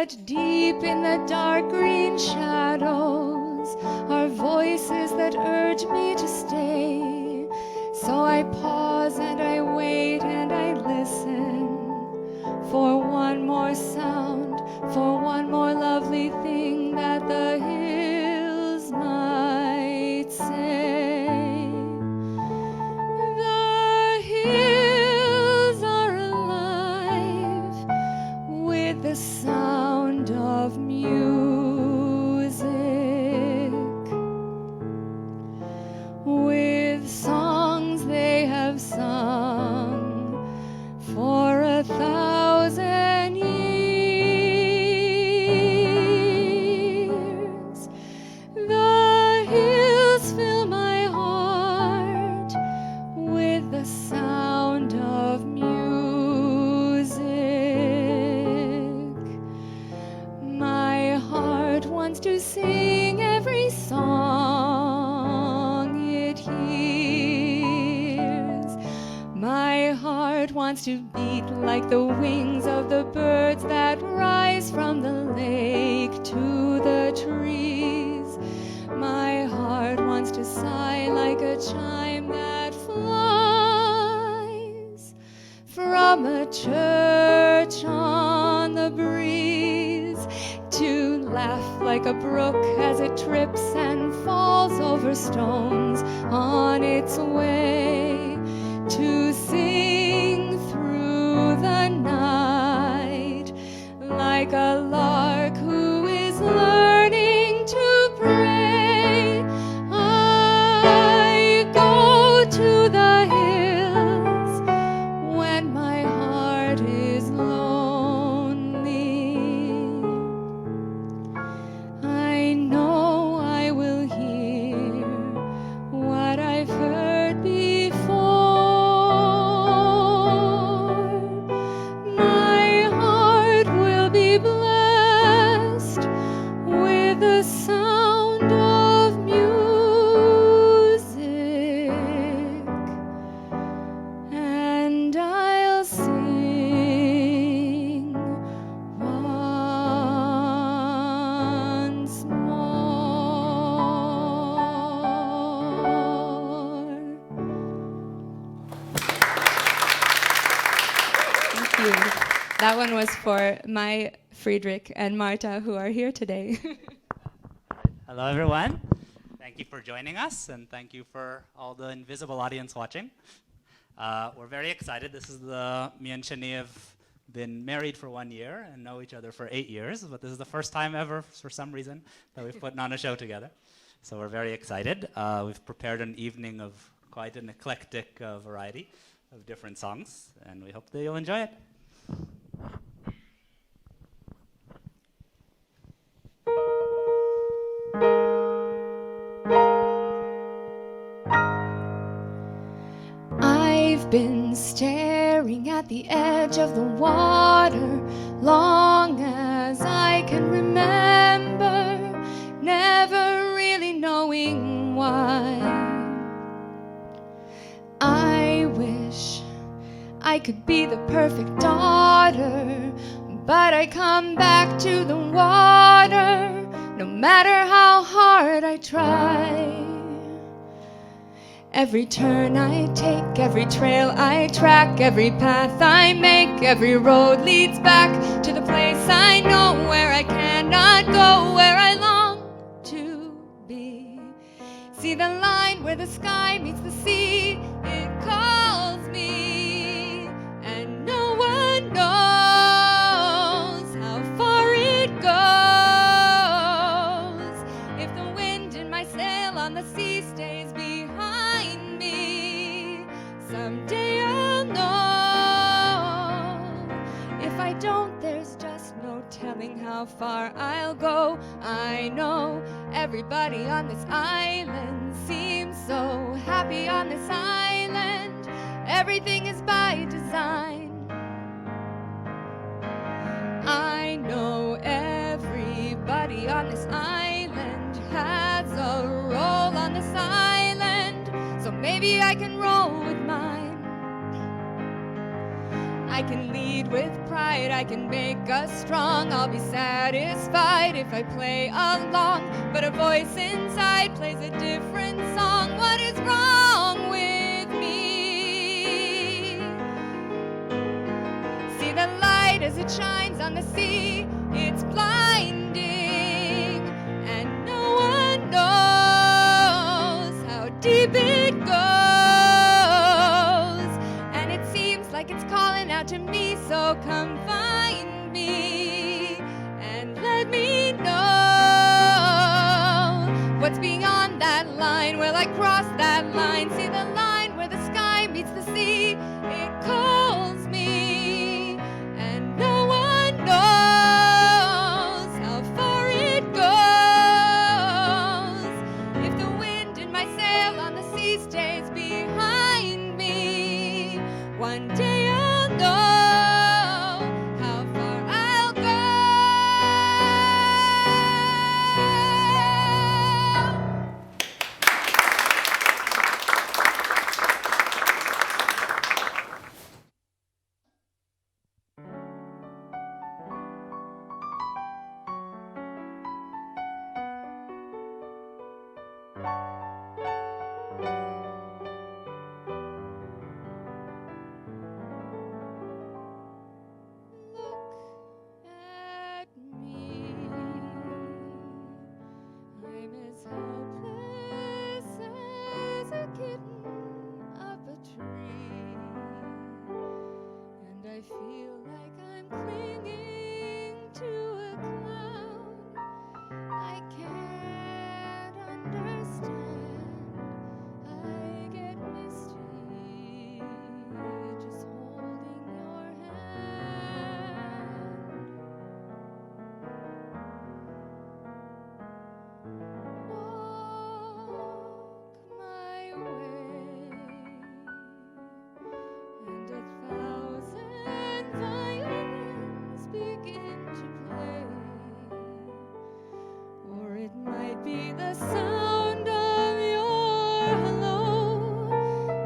But deep in the dark green shadows are voices that urge me to stay. So I pause and I wait and I listen for one more sound, for one more lovely thing that the hills might say. The hills are alive with the sound of music, with songs they have sung for 1,000 years. The hills fill my heart with the sound of music. My heart wants to sing every song it hears. My heart wants to beat like the wings of the birds that rise from the lake to the trees. My heart wants to sigh like a chime that flies from a church on the breeze, to laugh like a brook as it trips and falls over stones on its way, to sing through the night like a lark who is learning to pray. I go to the hills when my heart is lonely. I know I will hear what I've heard before. My heart will be blessed with the sound of music, and I'll sing once more. Thank you. That one was for my Friedrich and Marta, who are here today. Hello, everyone. Thank you for joining us, and thank you for all the invisible audience watching. We're very excited. This is me and Shani have been married for 1 year and know each other for 8 years, but this is the first time ever, for some reason, that we've put on a show together. So we're very excited. We've prepared an evening of quite an eclectic variety of different songs, and we hope that you'll enjoy it. I've been staring at the edge of the water long as I can remember, never really knowing why. I wish I could be the perfect daughter, but I come back to the water no matter how hard I try. Every turn I take, every trail I track, every path I make, every road leads back to the place I know, where I cannot go, where I long to be. See the line where the sky meets the sea, it calls me, and no one knows how far it goes. If the wind in my sail on the sea stays behind me, someday I'll know. If I don't, there's just no telling how far I'll go. I know everybody on this island seems so happy on this island. Everything is by design. I know everybody on this island has a role on this island, so maybe I can roll with mine. I I can lead with pride, I can make us strong. I'll be satisfied if I play along, but a voice inside plays a different song. What is wrong with me? See the light as it shines on the sea, it's blinding, and no one knows how deep it goes. And it seems like it's calling out to me, so come find me and let me know what's beyond that line. Will I cross that line? See the line where the sky meets the sea. It calls me, and no one knows how far it goes. If the wind in my sail on the sea stays behind me, one day I'll know how far I'll go. Look at me. I'm as helpless as a kitten up a tree, and I feel like I'm clinging to a cloud. I can't understand. I get misty just holding your hand. Walk my way, and 1,000 violins begin to play. Or it might be the sound of your hello,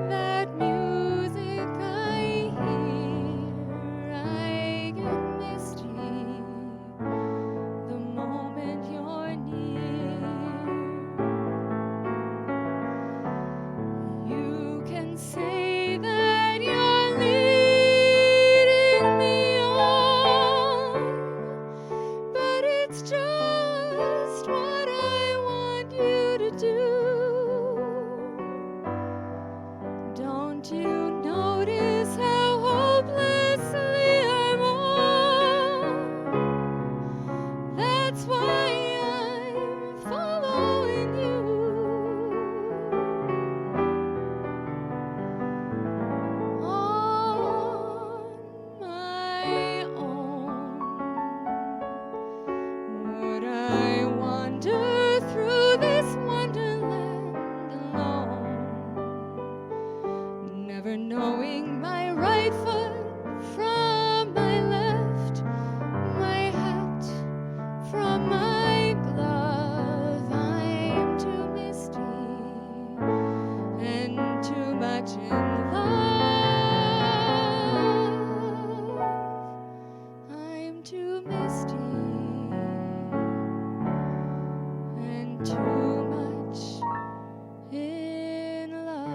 that music I hear. I get misty the moment you're near. You can say that you're leading me on, but it's just what I want you to do. Don't you notice how hopelessly I'm on? That's why I'm following you. On my own, would I wander through this wonderland alone, never knowing my right foot from my left, my hat from my glove? I'm too misty and too much in love. I'm too misty and too much in love.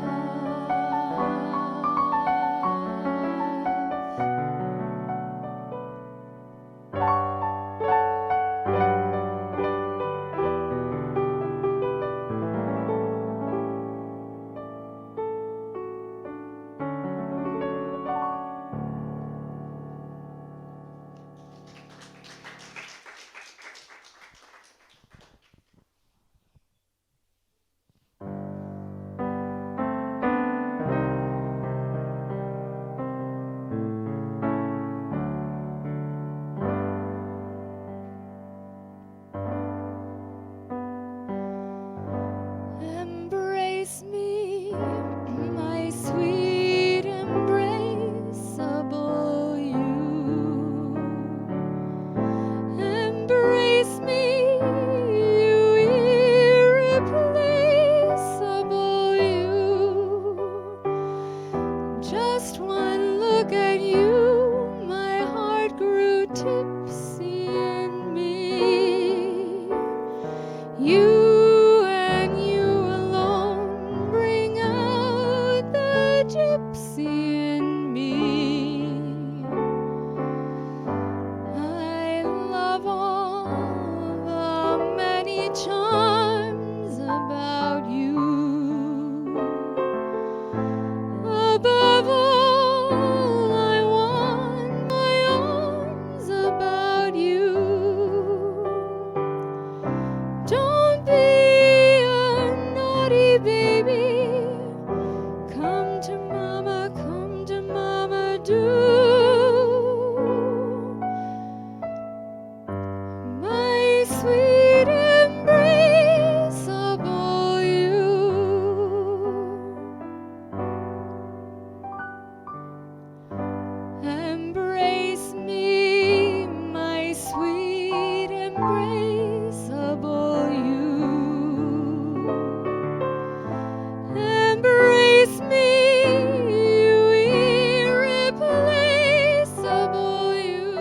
Embrace me, my sweet embraceable you. Embrace me, you irreplaceable you. Just one look at you gypsy in me. I love all the many charms about you. Above all, I want my arms about you. Don't be a naughty baby. Come to mama, do. My sweet embraceable you. Embrace me, my sweet embraceable you. Embrace me, you irreplaceable you.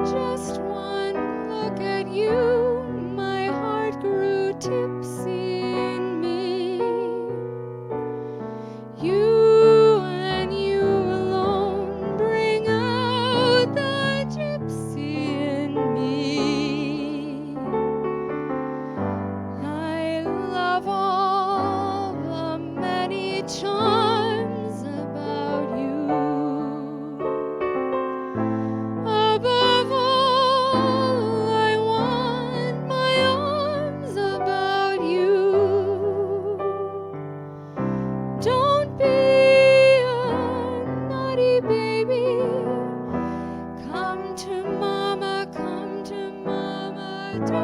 Just one look at you, my heart grew tipsy in me. You and you alone bring out the gypsy in me. I love all the many charms about you. Above all, I want my arms about you. Don't be a naughty baby. Come to mama, do.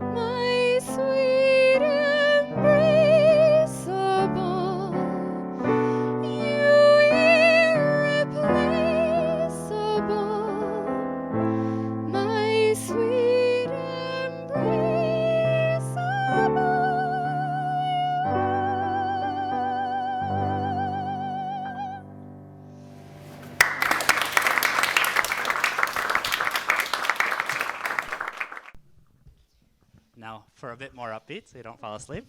My sweet embraceable, you irreplaceable, my sweet embraceable. Now, for a bit more upbeat, so you don't fall asleep.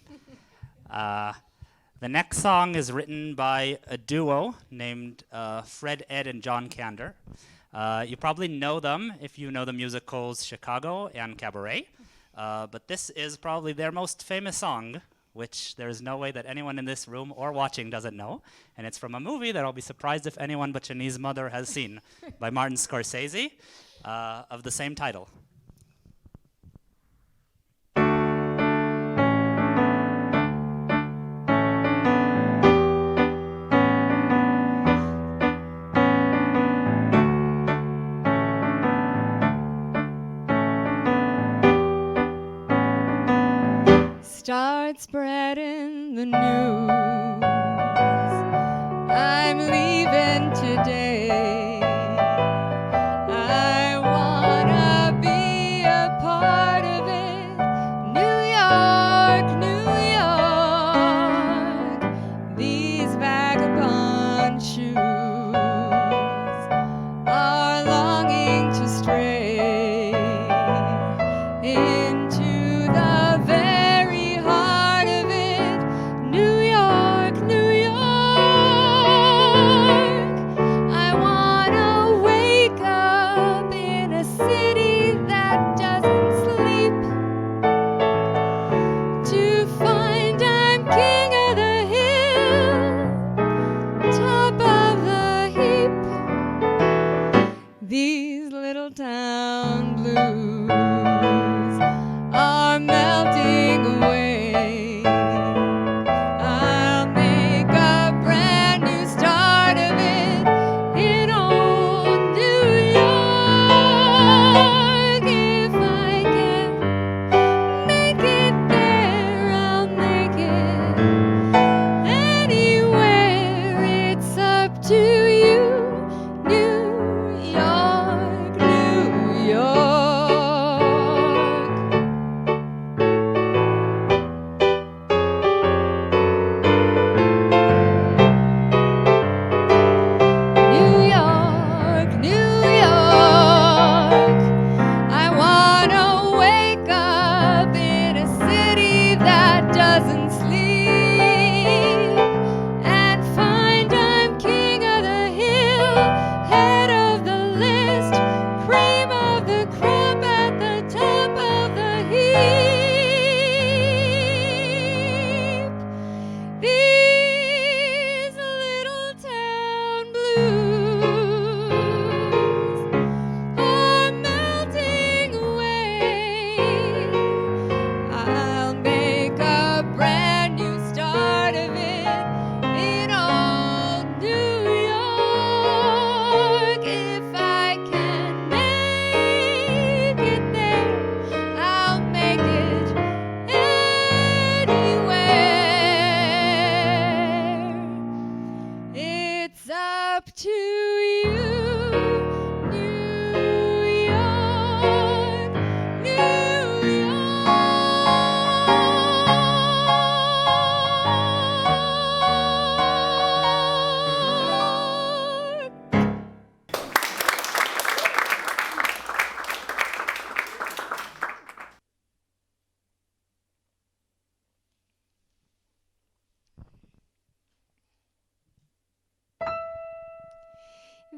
The next song is written by a duo named Fred Ed and John Kander. You probably know them if you know the musicals Chicago and Cabaret. But this is probably their most famous song, which there is no way that anyone in this room or watching doesn't know. And it's from a movie that I'll be surprised if anyone but Shani's mother has seen, by Martin Scorsese, of the same title. Start spreading the news. I'm leaving today. I wanna be a part of it. New York, these vagabond shoes are longing to stray into the very heart of it. New York, I want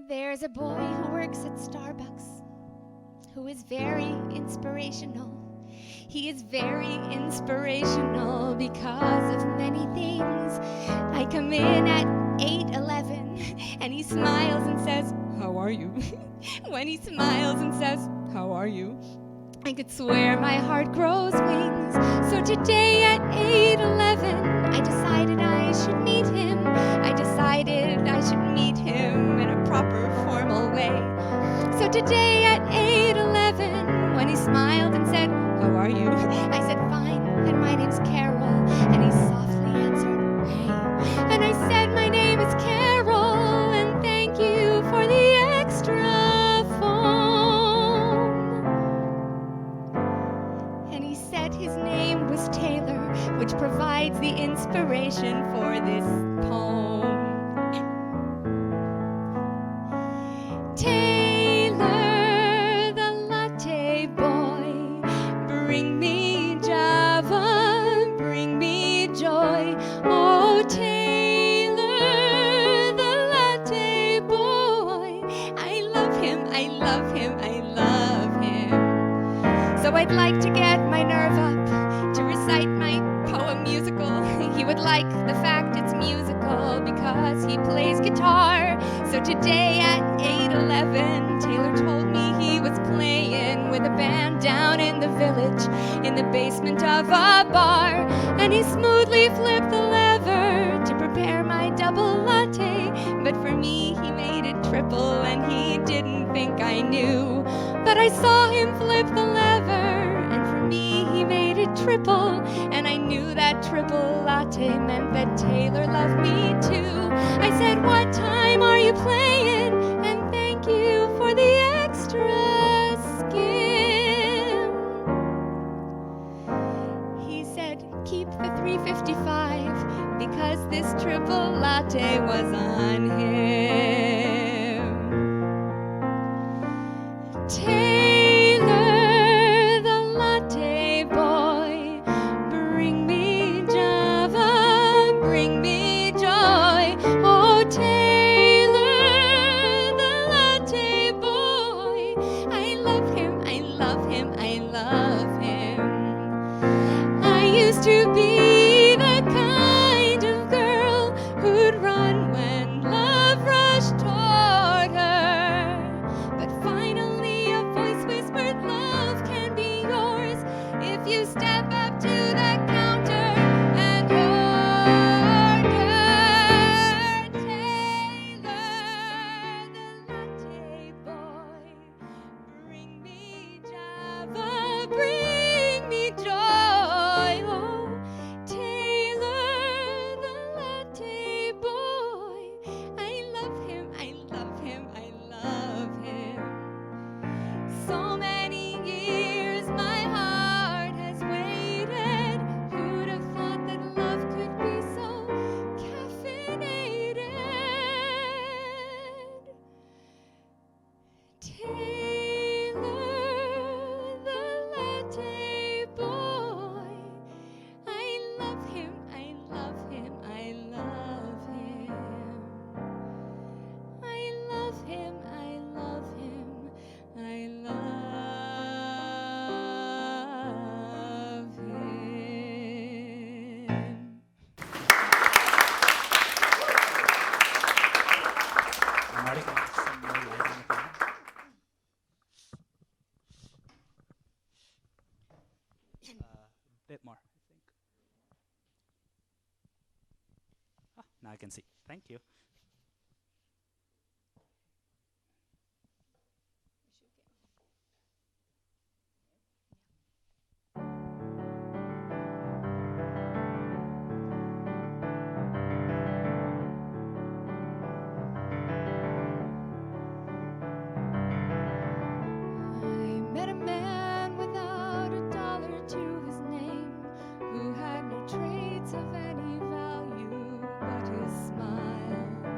There's a boy who works at Starbucks who is very inspirational. He is very inspirational because of many things. I come in at 8:11 and he smiles and says, "How are you?" When he smiles and says, "How are you?" I could swear my heart grows wings. So today at 8:11, I decided I should meet him. I decided I should meet him in a proper formal way. So today at 8:11, when he smiled and said, "How are you?" I said, "Fine, and my name's Carol." And he softly answered, "Hey." And I said, "My name is Carol, and thank you for the extra foam." And he said his name was Taylor, which provides the inspiration for this poem. Taylor, the latte boy, bring me Java, bring me joy. Oh, Taylor, the latte boy, I love him, I love him, I love him. So I'd like to get my nerve up to recite my poem musical. He would like the fact it's musical because he plays guitar. So today at 8:11, Taylor told me he was playing with a band down in the village in the basement of a bar. And he smoothly flipped the lever to prepare my double latte. But for me, he made it triple and he didn't think I knew. But I saw him flip the lever, and for me, he made it triple. And I knew that triple latte meant that Taylor loved me too. I said, "What time are you playing? And thank you for the extra skim." He said, "Keep the 355 because this triple latte was on him." Taylor, the latte boy, bring me Java, bring me joy. Oh, Taylor, the latte boy, I love him, I love him, I love him. I used to be the kind of girl who'd run when love rushed toward her. But finally a voice whispered, "Love can be yours if you step up to the counter and order." Taylor, the latte boy, bring me Java, bring me joy. Oh, Taylor, the latte boy, I love him, I love him, I love him. So many years my heart has waited. Who'd have thought that love could be so caffeinated? Taylor, the latte boy, I love him, I love him, I love him. I love him, I love him, I love him. I'm already going to some more light on the camera. Bit more, I think. Ah, now I can see. Thank you. I met a man without a dollar to his name, who had no traits of any value but his smile.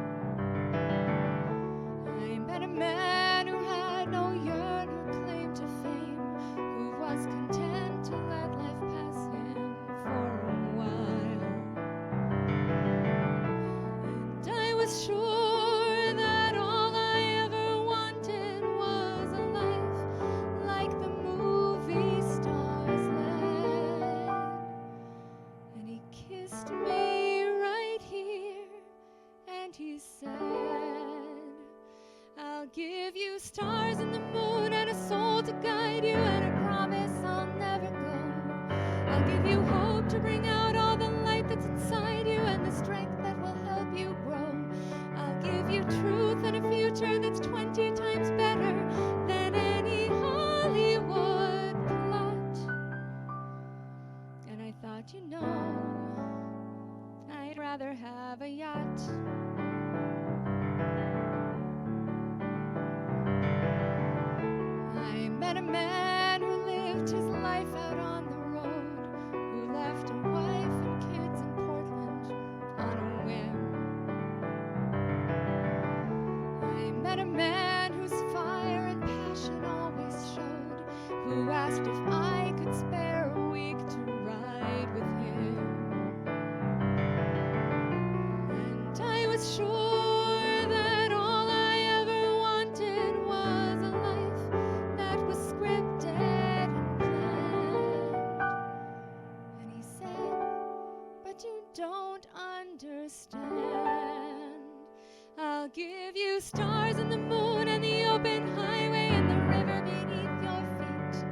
kissed me right here, and he said, I'll give you stars and the moon and a soul to guide you and a promise I'll never go. I'll give you hope to bring out all the light that's inside you and the strength that will help you grow. I'll give you truth and a future that's 20 times better than any Hollywood plot. And I thought, you know, I'd rather have a yacht. I met a man who lived his life out on the road, who left a wife and kids in Portland on a whim. I met a man whose fire and passion always showed, who asked if I could spare a week to ride with him. And I was sure that all I ever wanted was a life that was scripted and planned. And he said, but you don't understand. I'll give you stars and the moon and the open highway and the river beneath your feet.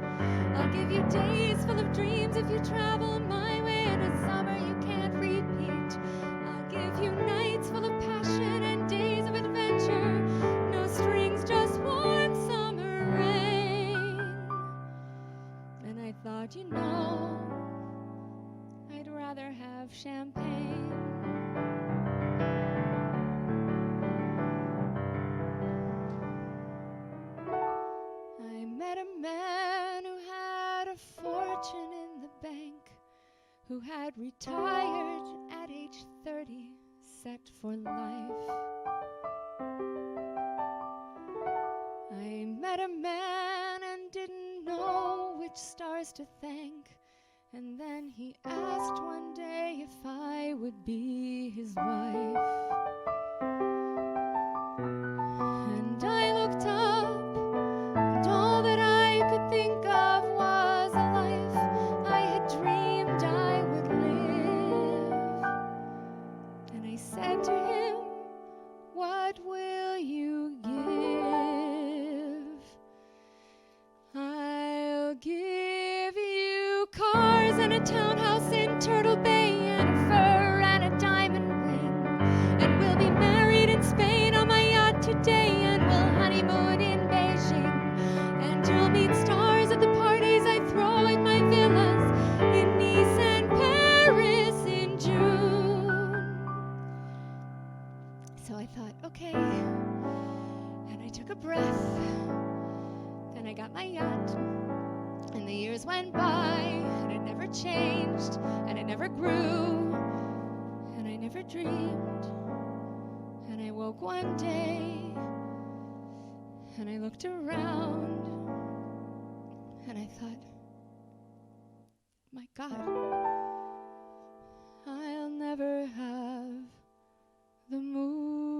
I'll give you days full of dreams if you travel my way and a summer you can't repeat. I'll give you nights full of passion and days of adventure. No strings, just warm summer rain. And I thought, you know, I'd rather have champagne. I met a man who had a fortune in the bank, who had retired at age 30, set for life. I met a man and didn't know which stars to thank, and then he asked one day if I would be his wife. And I looked up, and all that I could think of was a life I had dreamed I would live. And I said to him, what will you give? I'll give you cars and a townhouse in Turtle Bay and a fur and a diamond ring. And we'll be married in Spain on my yacht today, and we'll honeymoon in Beijing. And you'll meet stars at the parties I throw at my villas in Nice and Paris in June. So I thought, okay. And I took a breath. Then I got my yacht. And the years went by, and it never changed, and it never grew, and I never dreamed. And I woke one day, and I looked around, and I thought, my God, I'll never have the moon.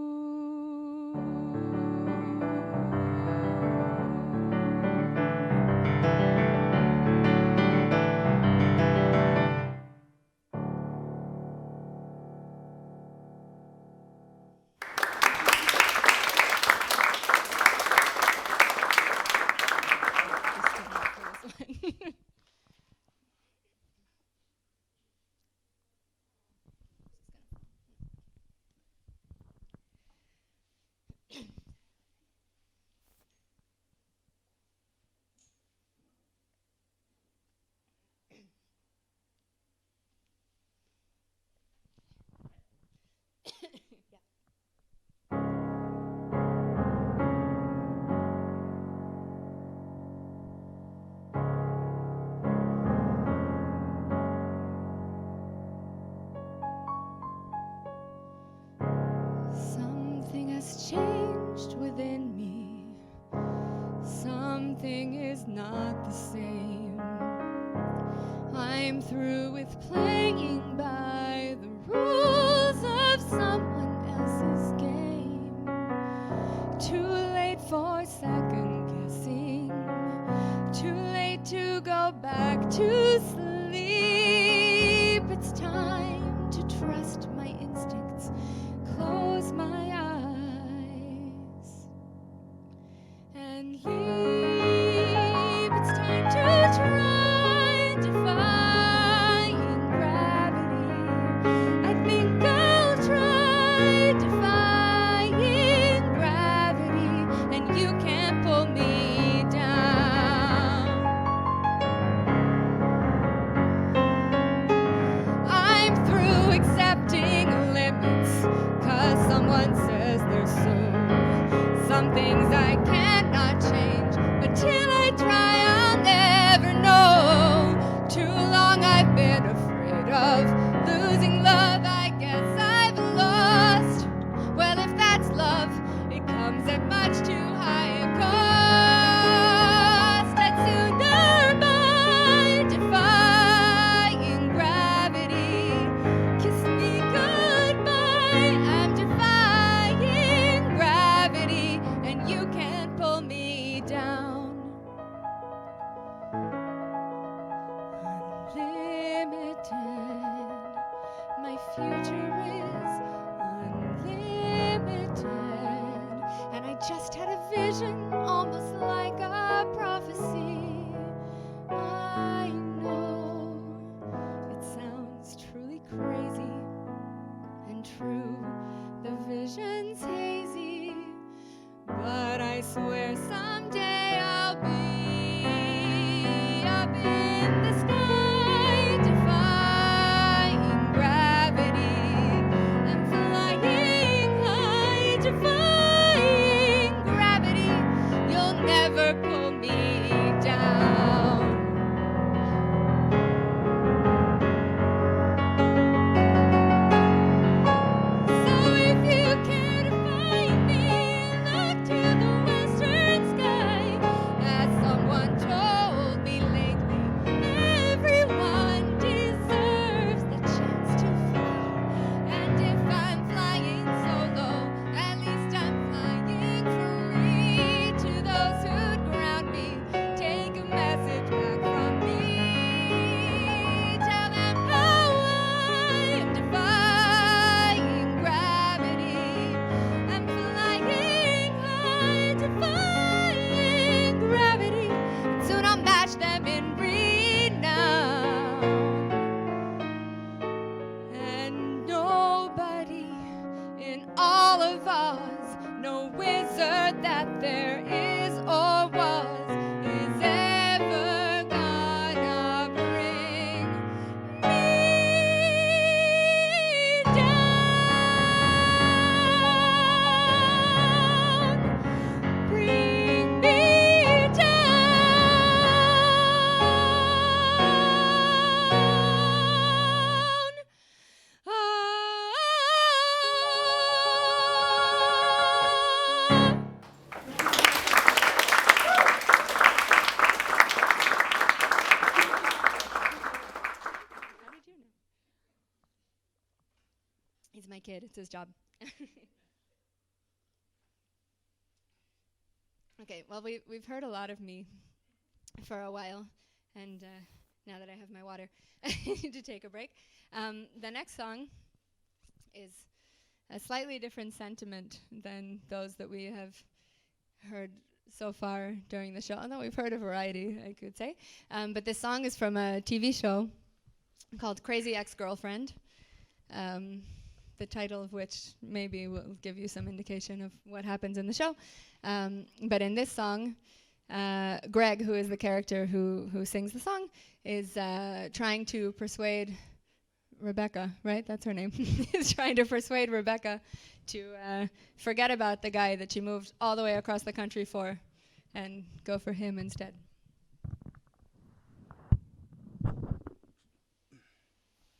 Something has changed within me. Something is not the same. I'm through with playing by the rules of someone else's game. Too late for second guessing. Too late to go back to sleep. It's time to 'cause someone says they're so. Some things I cannot change, but till I try I'll never know. Too long I've been afraid of losing love, I guess I've lost. Well, if that's love, it comes at much too high a cost. I'd sooner by defying gravity. Kiss me goodbye, I'm defying gravity, and you can't pull me down. Unlimited, my future is unlimited, and I just had a vision, almost like a prophecy. I know it sounds truly crazy and true, the vision's hazy, but I swear someday I'll be up in the sky, defying gravity. I'm flying high, defying gravity. You'll never pull me down. So if you care to find me, look to the western sky. As someone told me lately, everyone deserves the chance to fly. And if I'm flying solo, at least I'm flying free. To those who'd ground me, take a message back from me. Tell them how I'm defying gravity. I'm flying high, defying gravity. Soon I'll match them in renown. And nobody in all of Oz, no wizard that there is or was, is ever gonna bring me down. Bring me down. How did you know? He's my kid. It's his job. Okay, well, we've heard a lot of me for a while, and now that I have my water, I need to take a break. The next song is a slightly different sentiment than those that we have heard so far during the show. Although we've heard a variety, I could say. But this song is from a TV show called Crazy Ex-Girlfriend, the title of which maybe will give you some indication of what happens in the show. But in this song, Greg, who is the character who sings the song, is trying to persuade Rebecca, right? That's her name. He's trying to persuade Rebecca to forget about the guy that she moved all the way across the country for and go for him instead.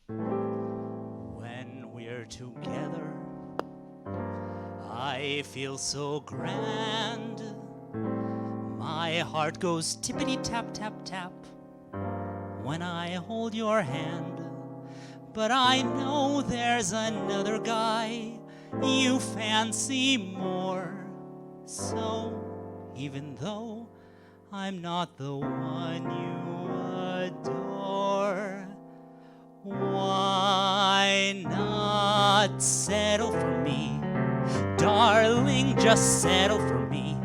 When we're together, I feel so grand. My heart goes tippity tap tap tap when I hold your hand. But I know there's another guy you fancy more. So even though I'm not the one you adore, why not settle for me? Darling, just settle for me.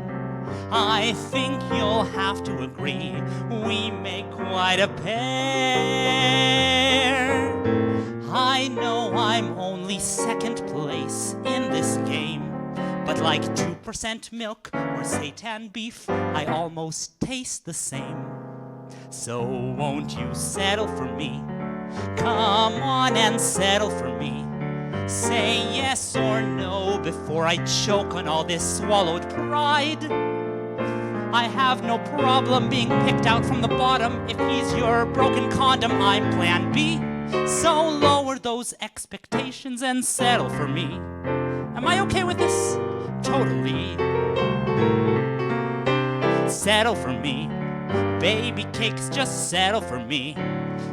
I think you'll have to agree, we make quite a pair. I know I'm only second place in this game, but like 2% milk or seitan beef, I almost taste the same. So won't you settle for me? Come on and settle for me. Say yes or no before I choke on all this swallowed pride. I have no problem being picked out from the bottom. If he's your broken condom, I'm plan B. So lower those expectations and settle for me. Am I okay with this? Totally. Settle for me. Baby cakes, just settle for me.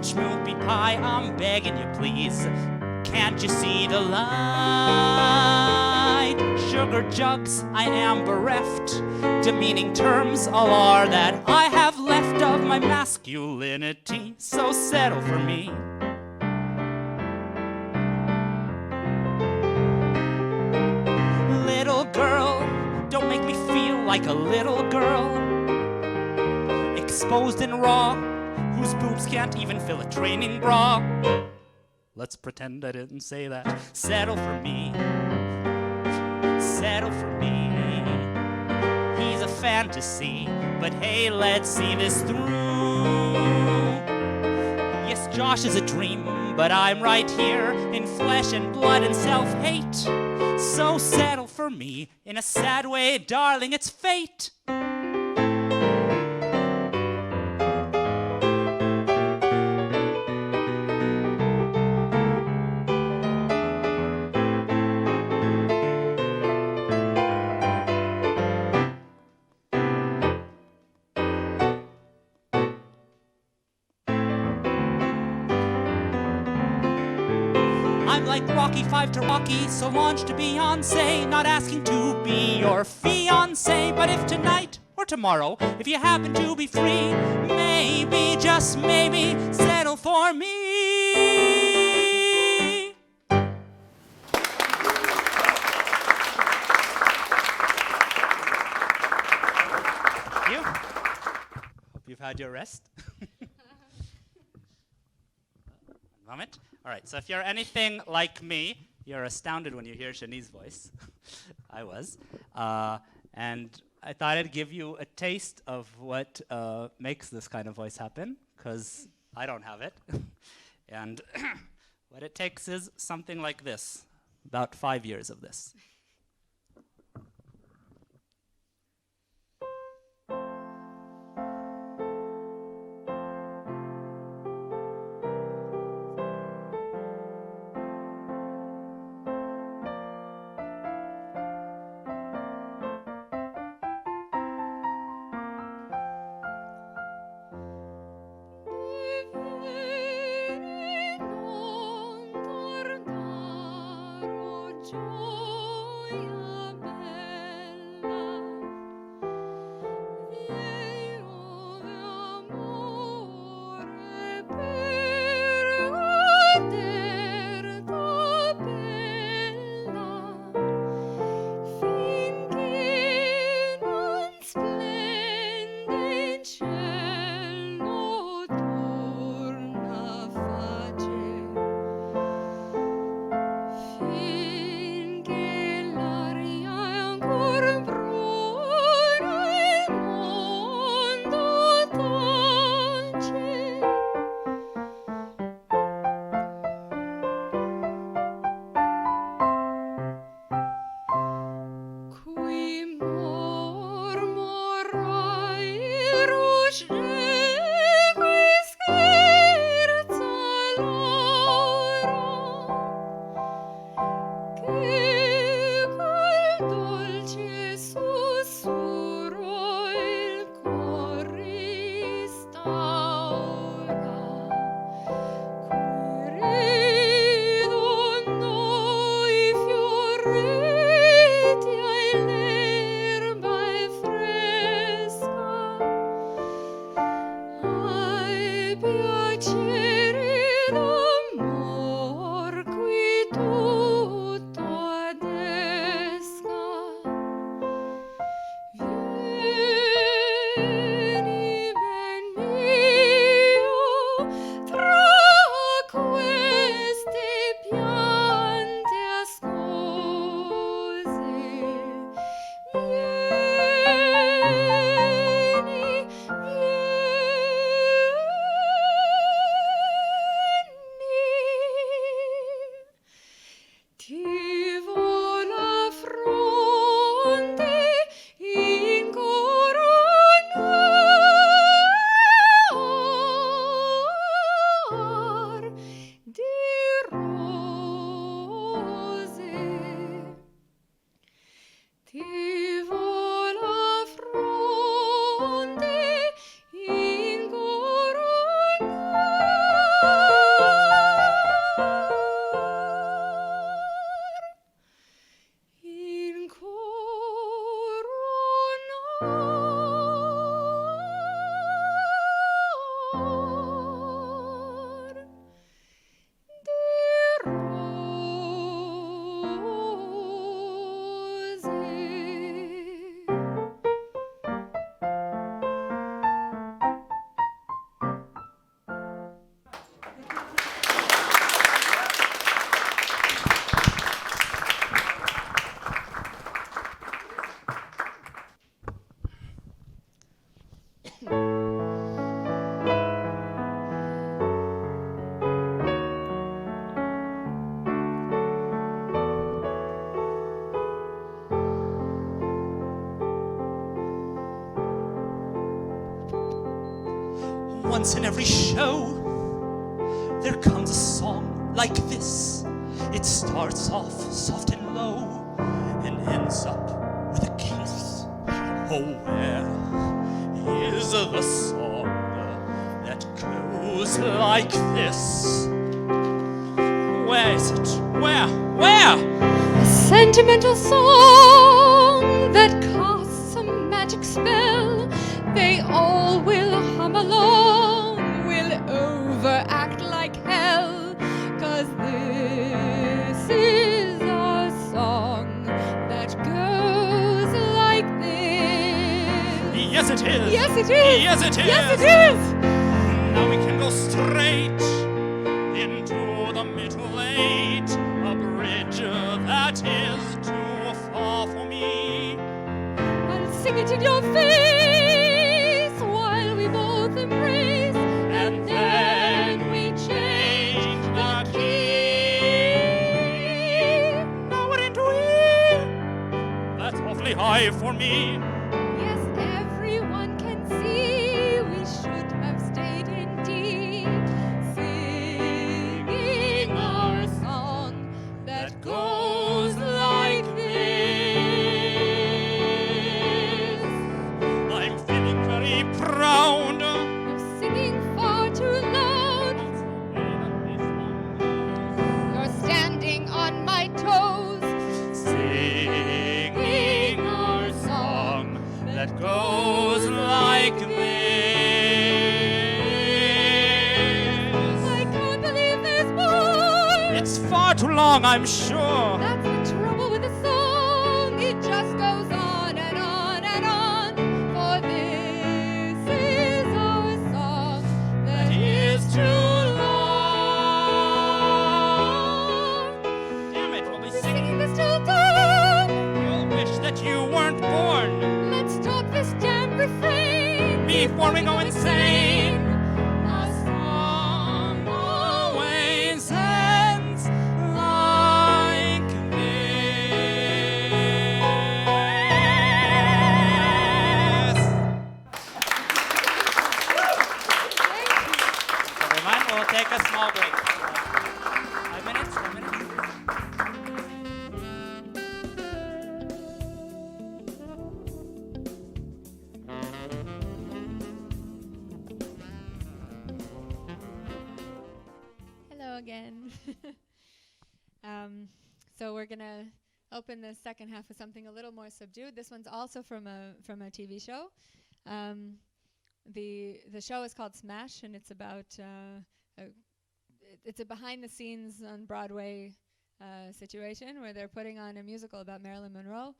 Schmoopy pie, I'm begging you please. Can't you see the light? Sugar jugs, I am bereft. Demeaning terms all are that I have left of my masculinity. So settle for me. Little girl, don't make me feel like a little girl. Exposed and raw, whose boobs can't even fill a training bra. Let's pretend I didn't say that. Settle for me. Settle for me. He's a fantasy, but hey, let's see this through. Yes, Josh is a dream, but I'm right here in flesh and blood and self-hate. So settle for me. In a sad way, darling, it's fate. I'm like Rocky 5 to Rocky, Solange to Beyonce. Not asking to be your fiancé, but if tonight or tomorrow, if you happen to be free, maybe, just maybe, settle for me. Thank you. Hope you've had your rest. Moment. All right, so if you're anything like me, you're astounded when you hear Shani's voice. I was. And I thought I'd give you a taste of what makes this kind of voice happen, because I don't have it. And what it takes is something like this, about 5 years of this. once in every show, there comes a song like this. It starts off soft and low and ends up with a kiss. Oh, where is the song that goes like this? Where is it? Where? A sentimental song that casts a magic spell. They all will hum along, will overact like hell. 'Cause this is a song that goes like this. Yes, it is. Yes, it is. Yes, it is. Yes, it is. Now we can go straight into the middle eight, a bridge that is too far for me. I'll sing it in your face while we both embrace, and then we change the key. Now we're into E. That's awfully high for me. Yes, everyone can see we should have stayed in D, singing our song that goes like this. I'm feeling very proud. You're singing far too loud. You're standing on my toes, Singing our song that goes like this. I can't believe there's more. It's far too long, I'm sure. That's the trouble with the song. It just goes on and on and on. For this is our song that is too long. Damn it, we'll be We're singing. singing this till dawn. You'll wish that you weren't born Let's stop this damn refrain before we go insane. A song always ends like this. Everyone, we'll take a small break. 5 minutes, 10 minutes. Hello again. So we're gonna open the second half with something a little more subdued. This one's also from a TV show. The show is called Smash, and it's about it's a behind the scenes on Broadway situation where they're putting on a musical about Marilyn Monroe.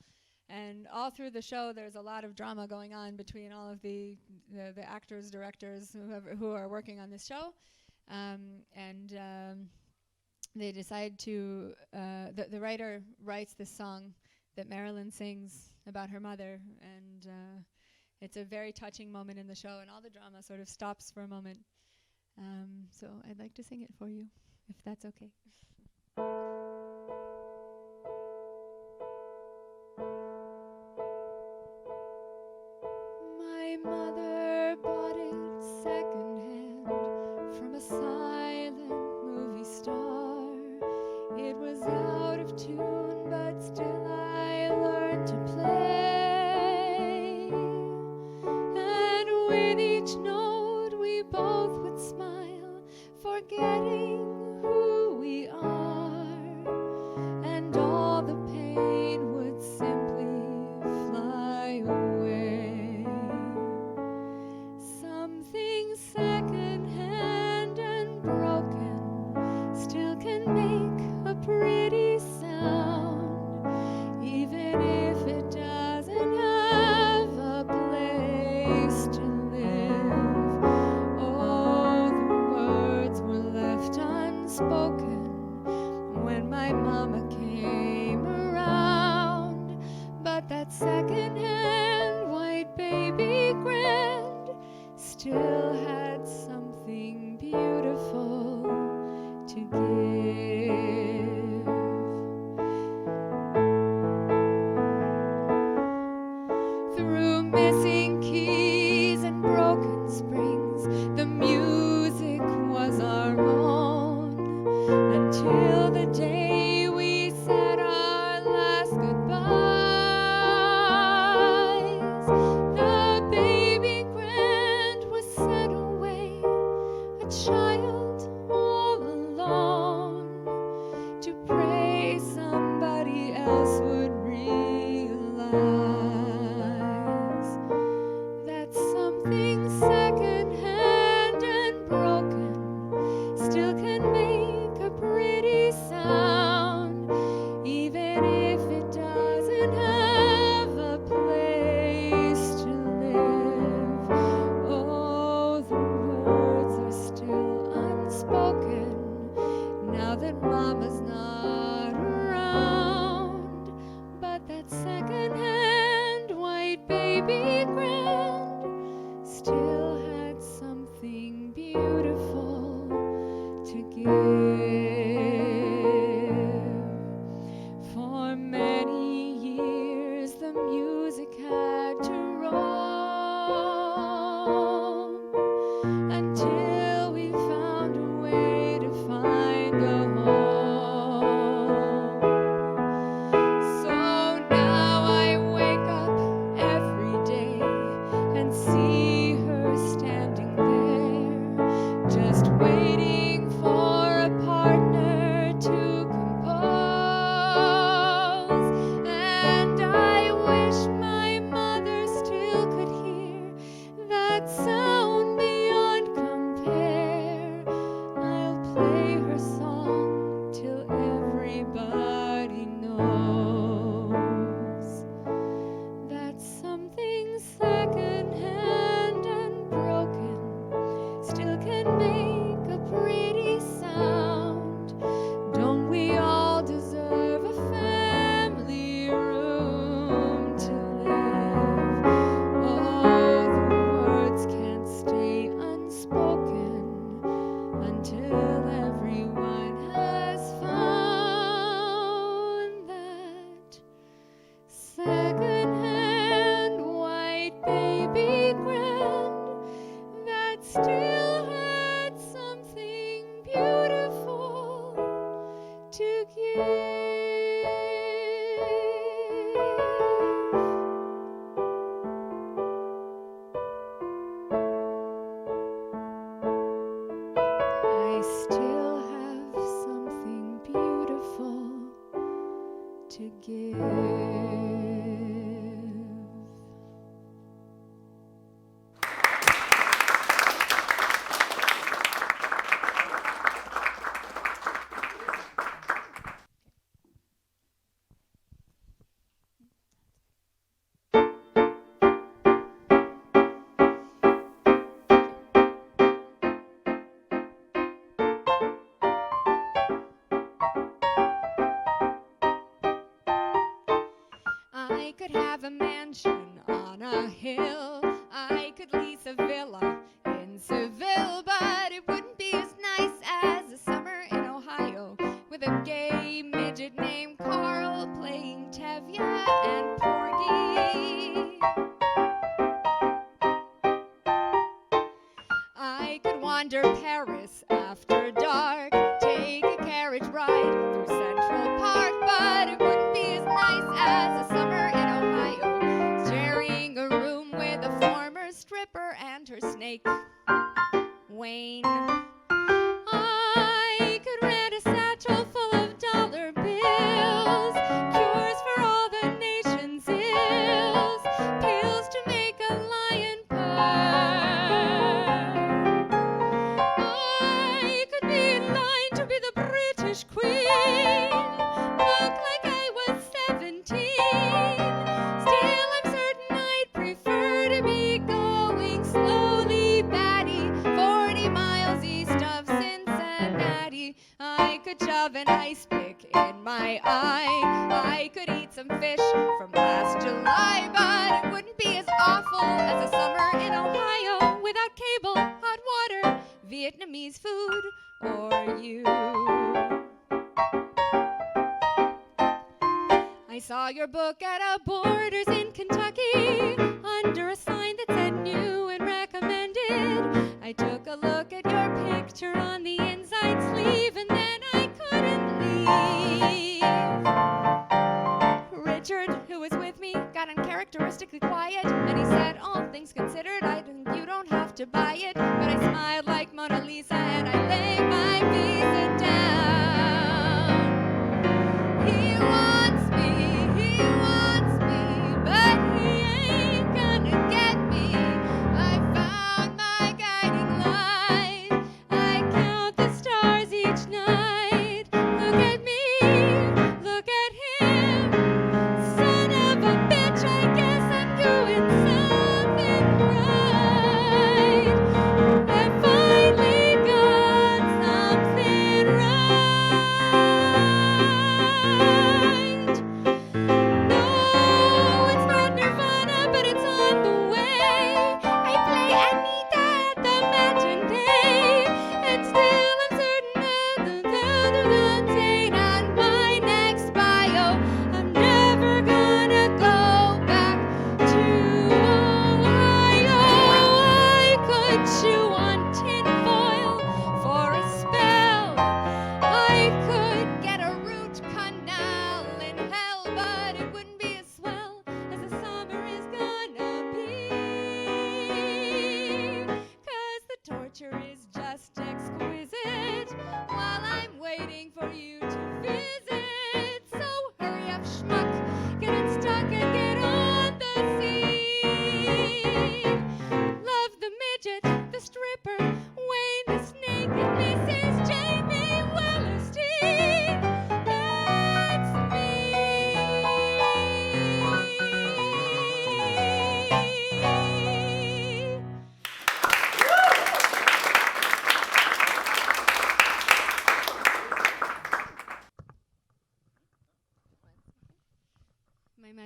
And all through the show, there's a lot of drama going on between all of the actors, directors, who are working on this show. They decide to, the writer writes this song that Marilyn sings about her mother, and it's a very touching moment in the show, and all the drama sort of stops for a moment. So I'd like to sing it for you, if that's okay. My mother bought it secondhand from a silent movie star. It was out of tune, but still I learned to play. And with each note we both would smile, forgetting who we are. And all the pain would simply fly away. Something secondhand and broken still can make a pretty sound, even if it doesn't have a place to live. Oh, the words were left unspoken when my mama came around, but that second-hand white baby grand still had something beautiful to give. Through missing keys and broken springs, the music till the day we said our last goodbyes. The baby grand was sent away, a child all alone, to pray somebody else would realize that something secondhand and broken still can make a pretty sound, even if it doesn't have a place to live. Oh, the words are still unspoken now that Mama's not around. But that second-hand white baby grand still had something beautiful to give. For many years the music had to roam until we found a way to find a home. So now I wake up every day and see her standing there, just waiting for a partner to compose. And I wish my mother still could hear that sound beyond compare. I'll play her song till everybody knows that something secondhand and broken still can make a pretty sound. Don't we all deserve a family room to live? Oh, the words can't stay unspoken until everyone has found that second-hand white baby grand that still had something beautiful to give. I still have something beautiful to give. I could have a mansion on a hill. I could lease a villa in Seville, but it wouldn't be as nice as a summer in Ohio with a gay midget named Carl playing Tevye and Porgy. I could wander Paris after dark, take a carriage ride through Central Park, but it wouldn't be as nice as a summer in Ohio, sharing a room with a former stripper and her snake, Wayne. I could rent a satchel full of dollar bills, cures for all the nation's ills, pills to make a lion purr. I could be in line to be the British Queen, look like I was 17. Still, I'm certain I'd prefer to be going slowly batty 40 miles east of Cincinnati. I could shove an ice pick in my eye. I could eat some fish from last July, but it wouldn't be as awful as a summer in Ohio without cable, hot water, Vietnamese food, or you. I saw your book at a Borders in Kentucky under a sign that said new and recommended. I took a look at your picture on the inside sleeve and then I couldn't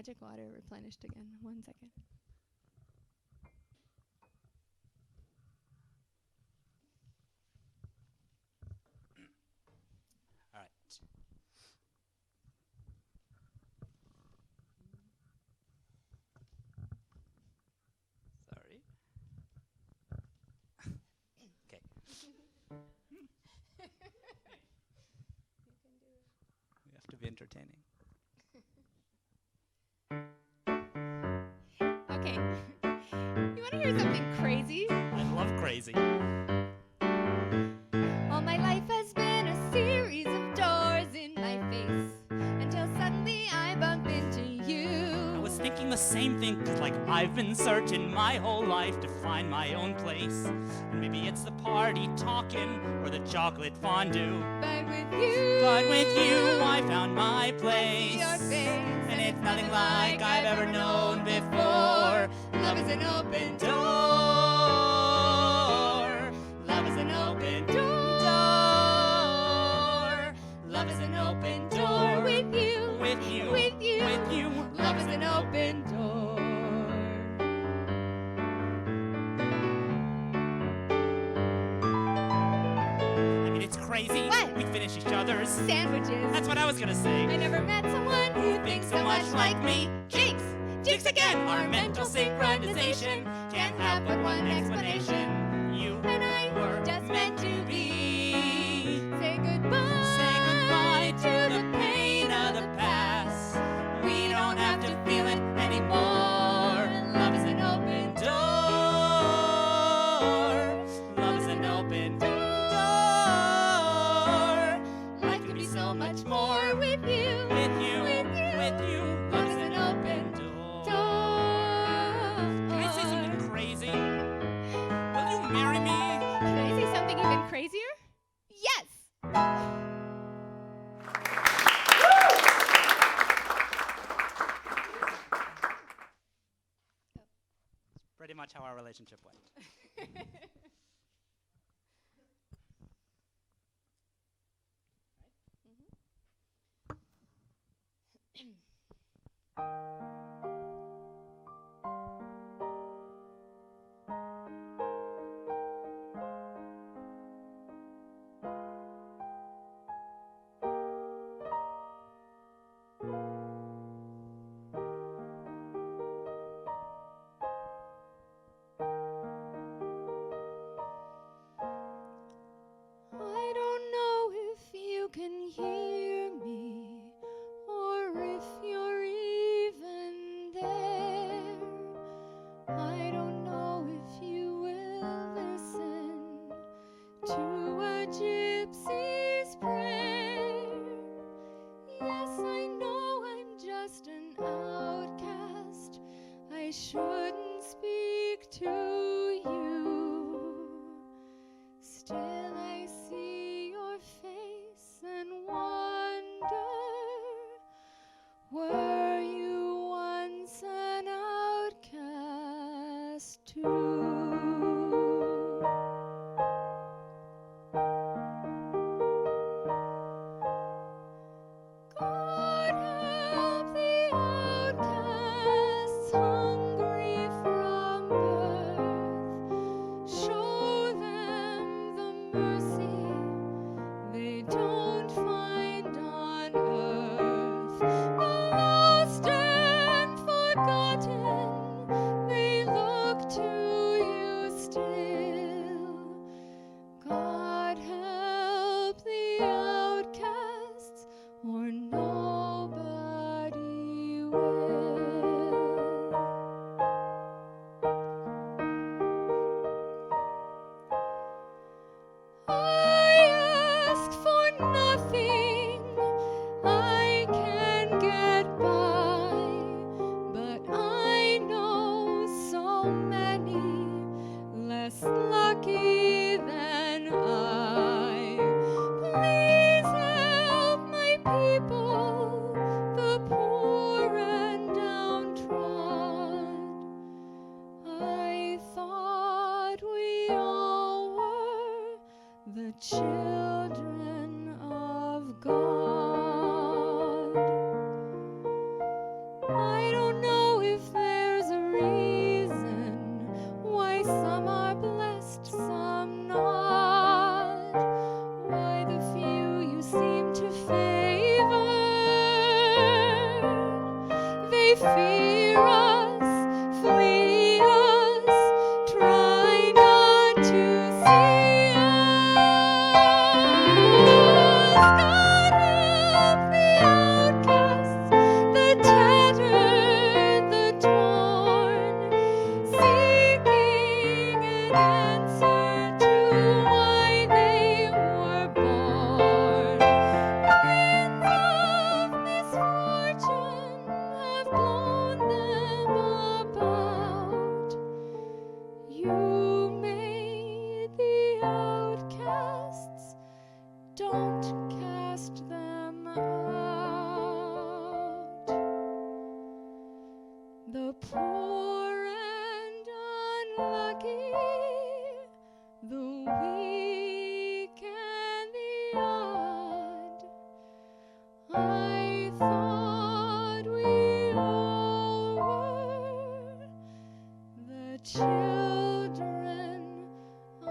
magic water replenished again. 1 second. All right. Sorry. Okay. We have to be entertaining. Okay. You want to hear something crazy? I love crazy. All my life has been a series of doors in my face until suddenly I bumped into you. I was thinking the same thing, 'cause like I've been searching my whole life to find my own place. And maybe it's the party talking or the chocolate fondue. But with you, I found my place. your face, And it's nothing like I've ever known before. Love is an open door. Love is an open door. Love is an open door. With you, With you. with you, With you. love is an open door. I mean, it's crazy. What? We finish each other's. Sandwiches. That's what I was gonna say. I never met someone who thinks so much like me. Jinx! Jinx again! Our mental synchronization can't have but one explanation. You And I were just meant to be. Say goodbye. Say goodbye to the pain of the past. We don't have to feel it anymore. Love is an open door. Love is an open door. Life could be so much more with you. with you. With you. With you. Love is an open door. Can I say something crazy? Will you marry me? Can I say something even crazier? Yes! Pretty much how our relationship went. I don't know if you can hear me or if you're even there. I don't know if you will listen to a gypsy's prayer. Yes, I know I'm just an outcast. I shouldn't speak to you. Still I see your face and wonder, were you once an outcast too? God help the outcasts hungry from birth. Show them the mercy they don't find on earth. The lost and forgotten, they look to you still. God help the outcasts, or nobody will. I ask for nothing, I can get by, but I know so many less lucky than I. Please help my people, the poor and downtrodden. I thought we all were the children of God. I they fear us, flee us, try not to see us. God help the outcasts, the tattered, the torn, seeking an answer to why they were born. Winds of misfortune have blown them about. You made the outcasts, don't cast them out. The poor and unlucky, the weak and the odd. I thought we all were the children of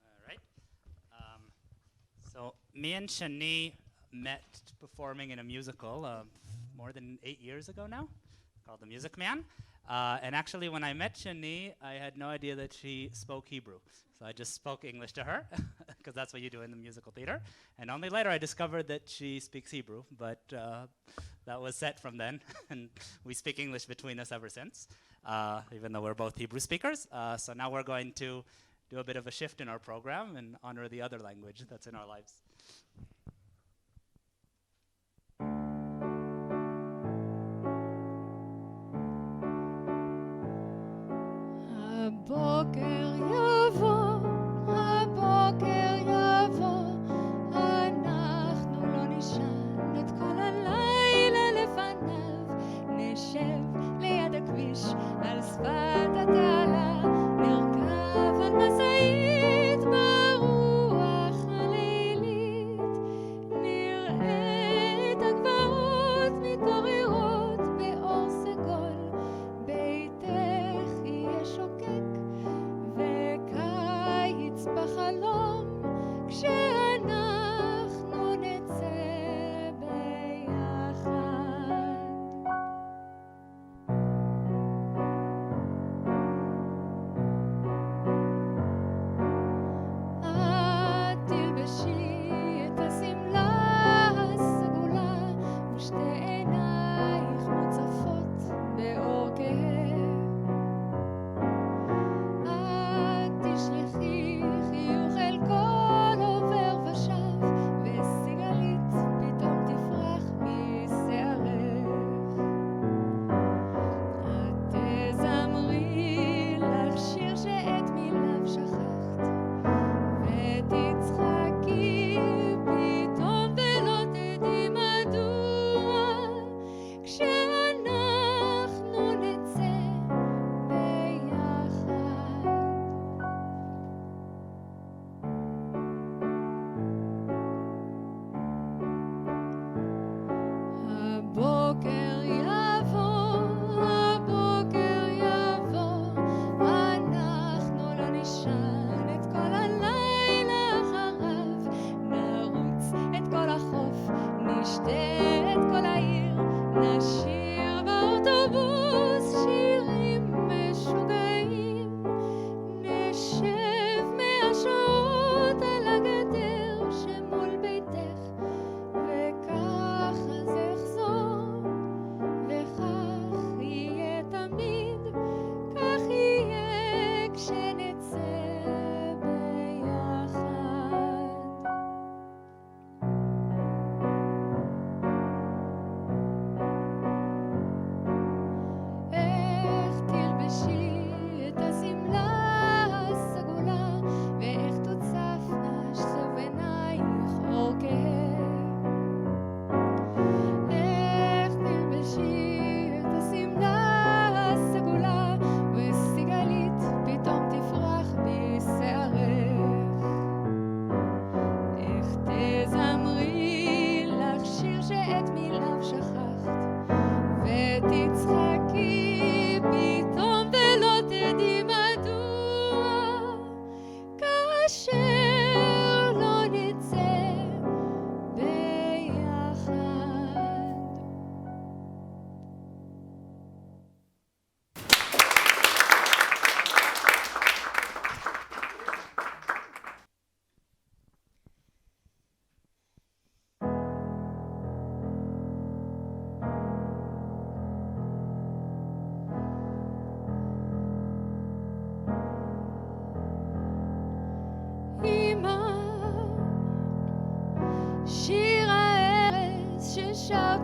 All right. So me and Shani met performing in a musical more than 8 years ago now, called The Music Man. And actually, when I met Shani, I had no idea that she spoke Hebrew. So I just spoke English to her, because that's what you do in the musical theater. And only later I discovered that she speaks Hebrew, but that was set from then. And we speak English between us ever since, even though we're both Hebrew speakers. So now we're going to do a bit of a shift in our program and honor the other language that's in our lives. הבוקר יבוא, הבוקר יבוא, אנחנו לא נשען את כל הלילה לפניו, נשב ליד הכביש על שפת התעלה, נרכב על משאית ברוח הלילית, נראה את הגבעות מתעוררות באור סגול, ביתך יהיה שוקק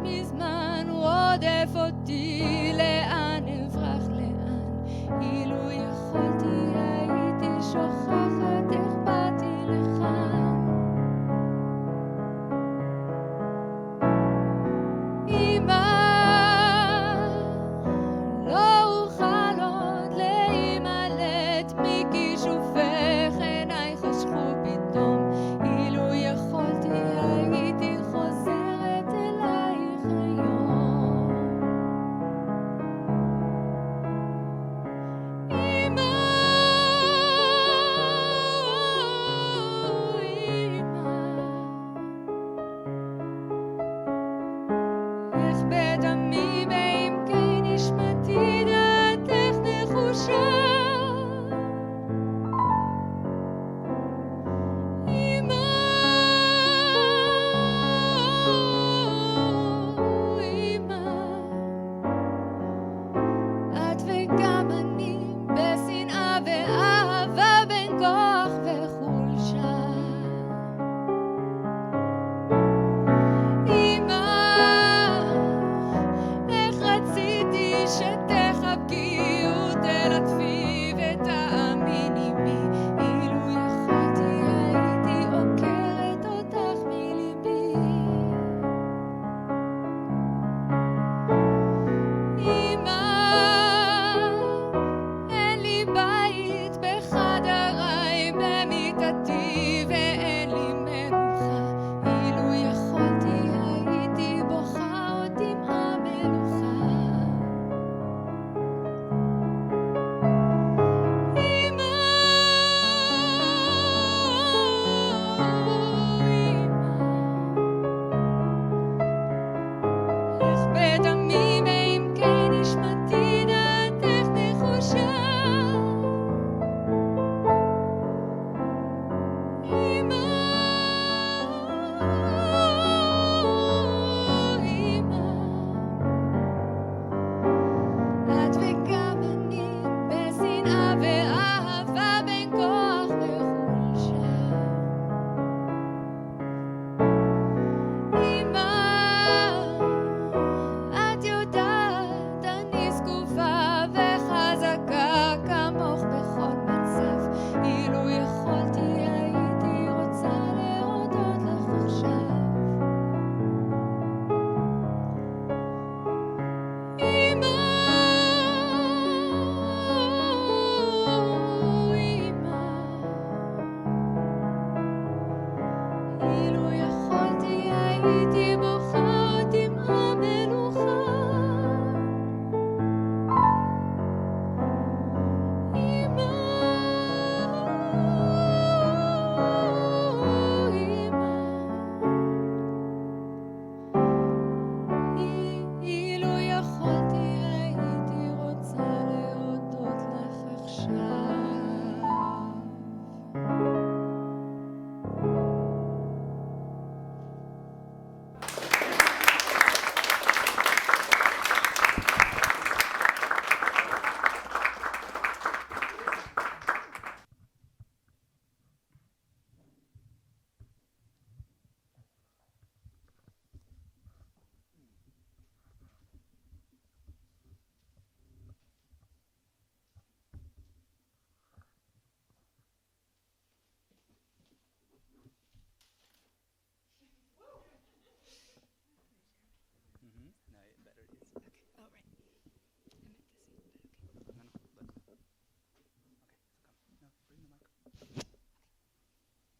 מזמן הוא רודף אותי, לאן אברח לאן? אילו יכולתי הייתי שוכחת איך באתי לכאן. אמא, לא אוכל עוד להימלט מכישופך, עיניי חשכו פתאום. אילו יכולתי הייתי חוזרת אלייך היום. אמא, איך בדמי בעמקי נשמתי דעתך נחושה. אמא, את וגם אני בשנאה ואהבה, בין כוח וחולשה. אמא, איך רציתי שתחבקי ותלטפי ותאמיני בי. אילו יכולתי הייתי עוקרת אותך מליבי. אמא, אין לי בית בחדריי, במיטתי ואין לי מנוחה. אילו יכולתי הייתי בוכה עוד דמעה מלוכה. אמא, איך בדמי מעמקי נשמתי דעתך נחושה. אמא, את וגם אני בשנאה ואהבה, בין כוח וחולשה. אמא, את יודעת אני זקופה וחזקה כמוך בכל מצב. אילו יכולתי הייתי רוצה להודות לך עכשיו. אמא, אילו יכולתי הייתי בוכה עוד דמעה מלוכה. אמא, אילו יכולתי הייתי רוצה להודות לך עכשיו.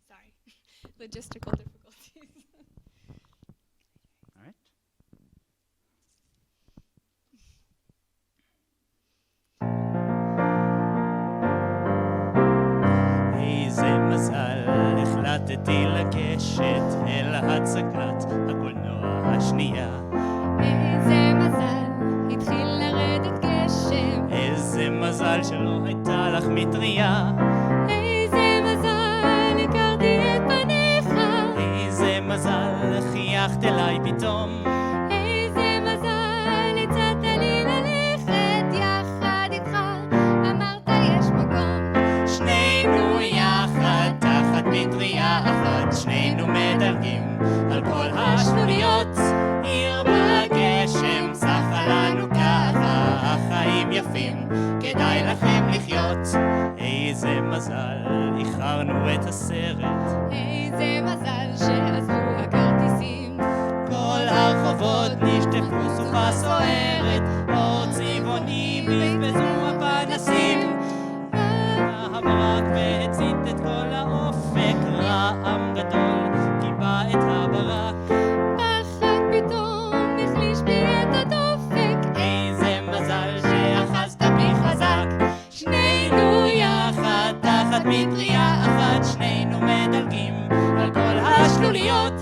Sorry, logistical difficulties. All right. איזה מזל, החלטתי לגשת אל הצגת הקולנוע השנייה. איזה מזל, התחיל לרדת גשם. איזה מזל שלא הייתה לך מטריה. איזה מזל, הכרתי את פניך. איזה מזל, חייכת אליי פתאום. איזה מזל, הצעת לי ללכת יחד איתך. אמרת יש מקום. שנינו יחד תחת מטריה אחת, שנינו מדלגים על כל השמוניות, עיר לכם לחיות. איזה מזל, איחרנו את הסרט. איזה מזל שעזבו הכרטיסים. כל הרחובות נשטפו סופה סוערת, אור צבעוני בזבזו הפנסים. הברק והצית את כל האופק, רעם גדול קיבע את הברק. פחד פתאום החליש בי את הדופק. איזה מזל שאחזת בי חזק. שנינו יחד תחת מטריה אחת, שנינו מדלגים על כל השלוליות.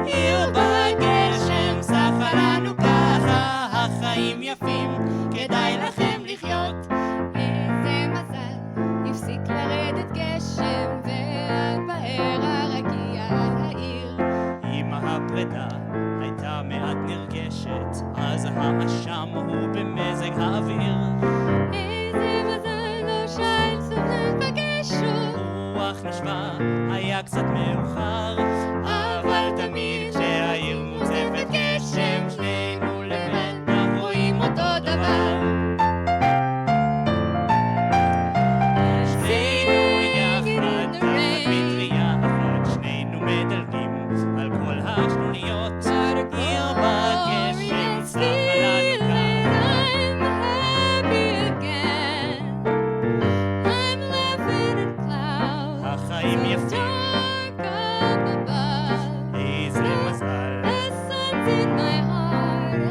עיר בגשם סחה לנו ככה, החיים יפים, כדאי לכם לחיות. איזה מזל, הפסיק לרדת גשם, והבאר הרגיע העיר. אמא הפרידה הייתה מעט נרגשת, אז האשם הוא במזג האוויר. איזה מזל, לא שייל סובלת בגשם. רוח נשבה, היה קצת מאוחר, אבל תמיד כשהעיר מוצפת גשם, שנינו לבטח רואים אותו דבר. שנינו יחד תחת מטריה אחת, שנינו מדלגים על כל השלוליות. עיר בגשם סחה לנו ככה. I'm happy again. I'm laughing at clouds. החיים יפים, Dark up above. איזה מזל, The sun's in my heart.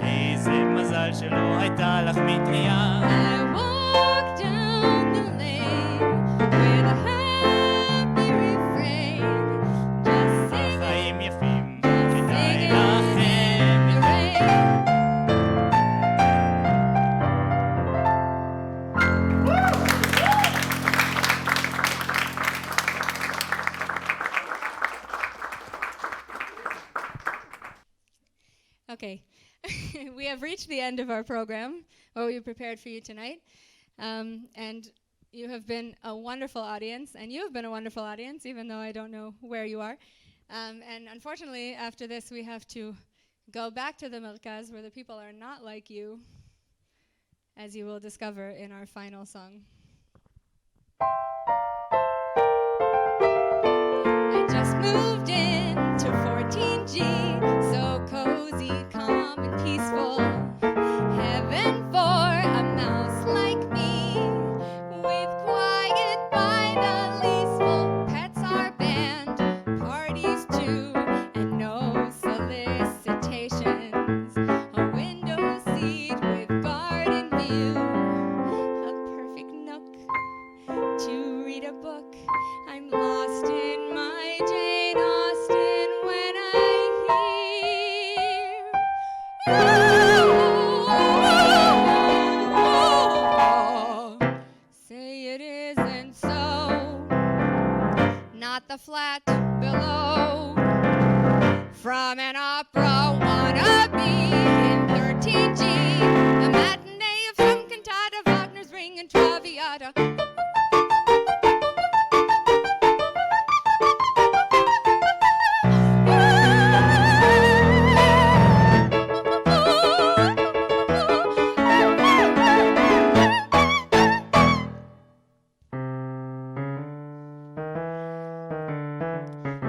איזה מזל שלא הייתה לך מטריה. I walk down the lane with a happy refrain. Just sing החיים יפים, it, כדאי sing לכם it in the rain. Okay, we have reached the end of our program, what we prepared for you tonight. And you have been a wonderful audience, and you have been a wonderful audience, even though I don't know where you are. And unfortunately, after this, we have to go back to the Merkaz, where the people are not like you, as you will discover in our final song. I just moved in to 14G, so cozy, calm, and peaceful. Heaven for a mouse like me, with quiet by the leaseful. Pets are banned, parties too, and no solicitations. A window seat with garden view, a perfect nook to read a book. I'm lost in my Jane Austen when I hear say it isn't so. Not the flat below. From an opera wannabe in 13G, a matinee of some cantata, Wagner's Ring and Traviata.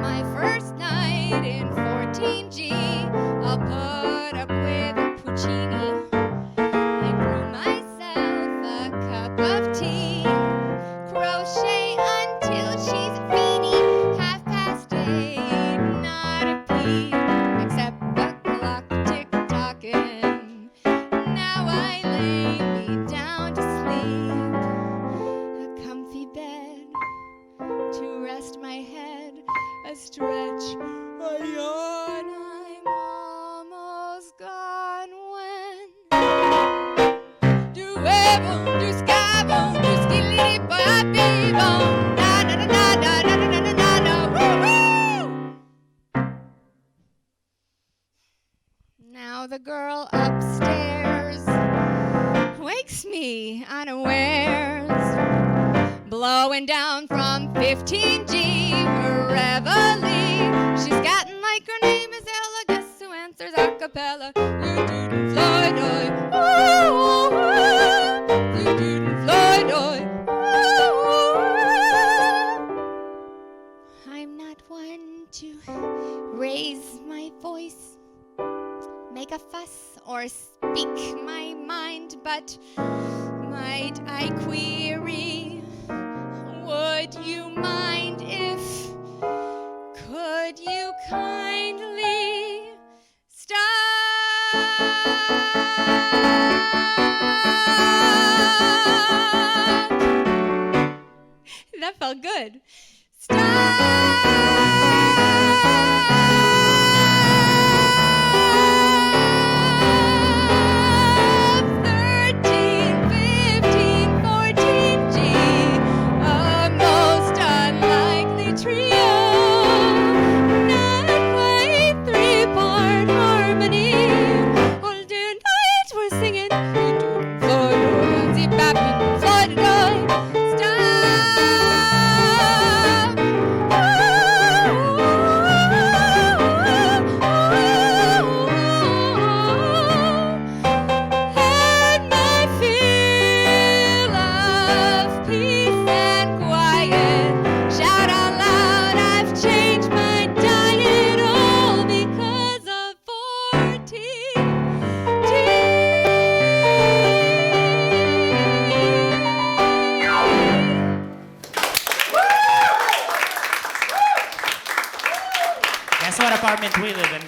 My first night in 14G, I'll put up with a Puccini. I brew myself a cup of tea, crochet until she's vieni. 8:30, not a peep, except the clock tick-tocking. Now I lay me down to sleep, a comfy bed to rest my head, a stretch, a yawn. I'm almost gone when do ever do scabon do skilly baby bone da da da da da da da da da da woo woo. Now the girl upstairs wakes me unawares, blowing down from 15G, reveille. She's gotten like her name is Ella, guess who answers a cappella. You didn't fly, die. You didn't fly. thought, might I query, would you mind if, could you kindly stop? That felt good. Stop. 13, 15, 14 G. A most unlikely trio. Not quite 3-part harmony. All the night we're singing. Guess what apartment we live in?